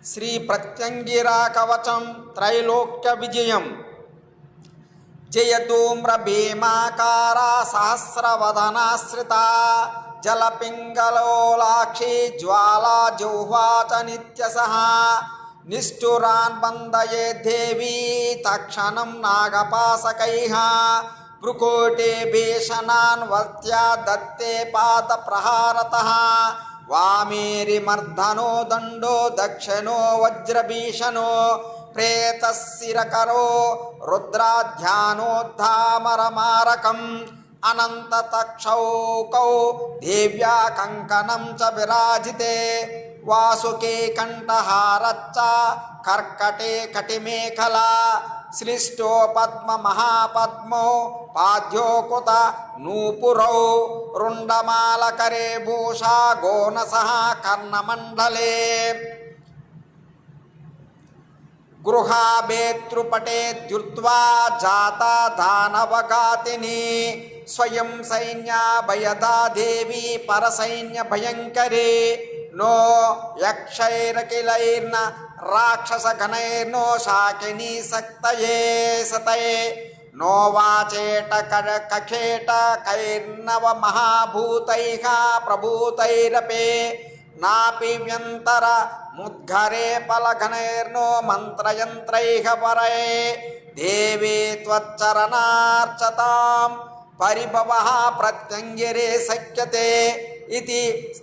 శ్రీ ప్రత్యంగిరా కవచం త్రైలోక్య విజయం. జయధూమ్ర భీమాకార సహస్రవదనాశ్రిత జలపింగళోలాక్షి జ్వాలా జిహ్వా చ నిత్యసః నిష్ఠురాన్ వందయే దేవీ తక్షణం నాగపాసకైః భృకోటే భీషణాన్ వర్త్యా దత్తే పాద ప్రహారతః వామేరిమర్ధనో దండో దక్షిణో వజ్రభీషణో ప్రేతశిరకరో రుద్రాధ్యానోద్ధామరమారకం అనంతతక్షౌకౌ దేవ్యా కంకణం చ విరాజితే వాసుకే కంఠహారచ్చ కర్కటే కటిమేఖలా శ్లిష్టో పద్మ మహాపద్మో పాద్యోకుత నూపురౌ రుండమాలకరే భూషా గోనసః కర్ణమండలే గృహాభేతృపటే ద్యుత్వా జాతా దానవఘాతిని స్వయం సైన్యాభయదా దేవి పరసైన్య భయంకరే నో యక్షైరకిలైర్న రాక్షసగణైర్నో శాకినీ సక్తయే సతయే నో వాచేట కఖేట కైర్నవ మహాభూతైః ప్రభూతైరపే నాపి వ్యంతర ముద్గరే పలఘనైర్నో మంత్రయంత్రైః పరే దేవే త్వచ్చరణార్చతాం పరిభవః ప్రత్యంగిరే శక్యతే ఇతి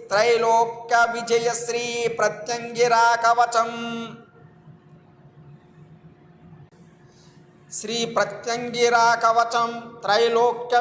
త్రైలోక్య విజయ శ్రీ ప్రత్యంగిరా కవచం. శ్రీ ప్రత్యంగిరా కవచం త్రైలోక్య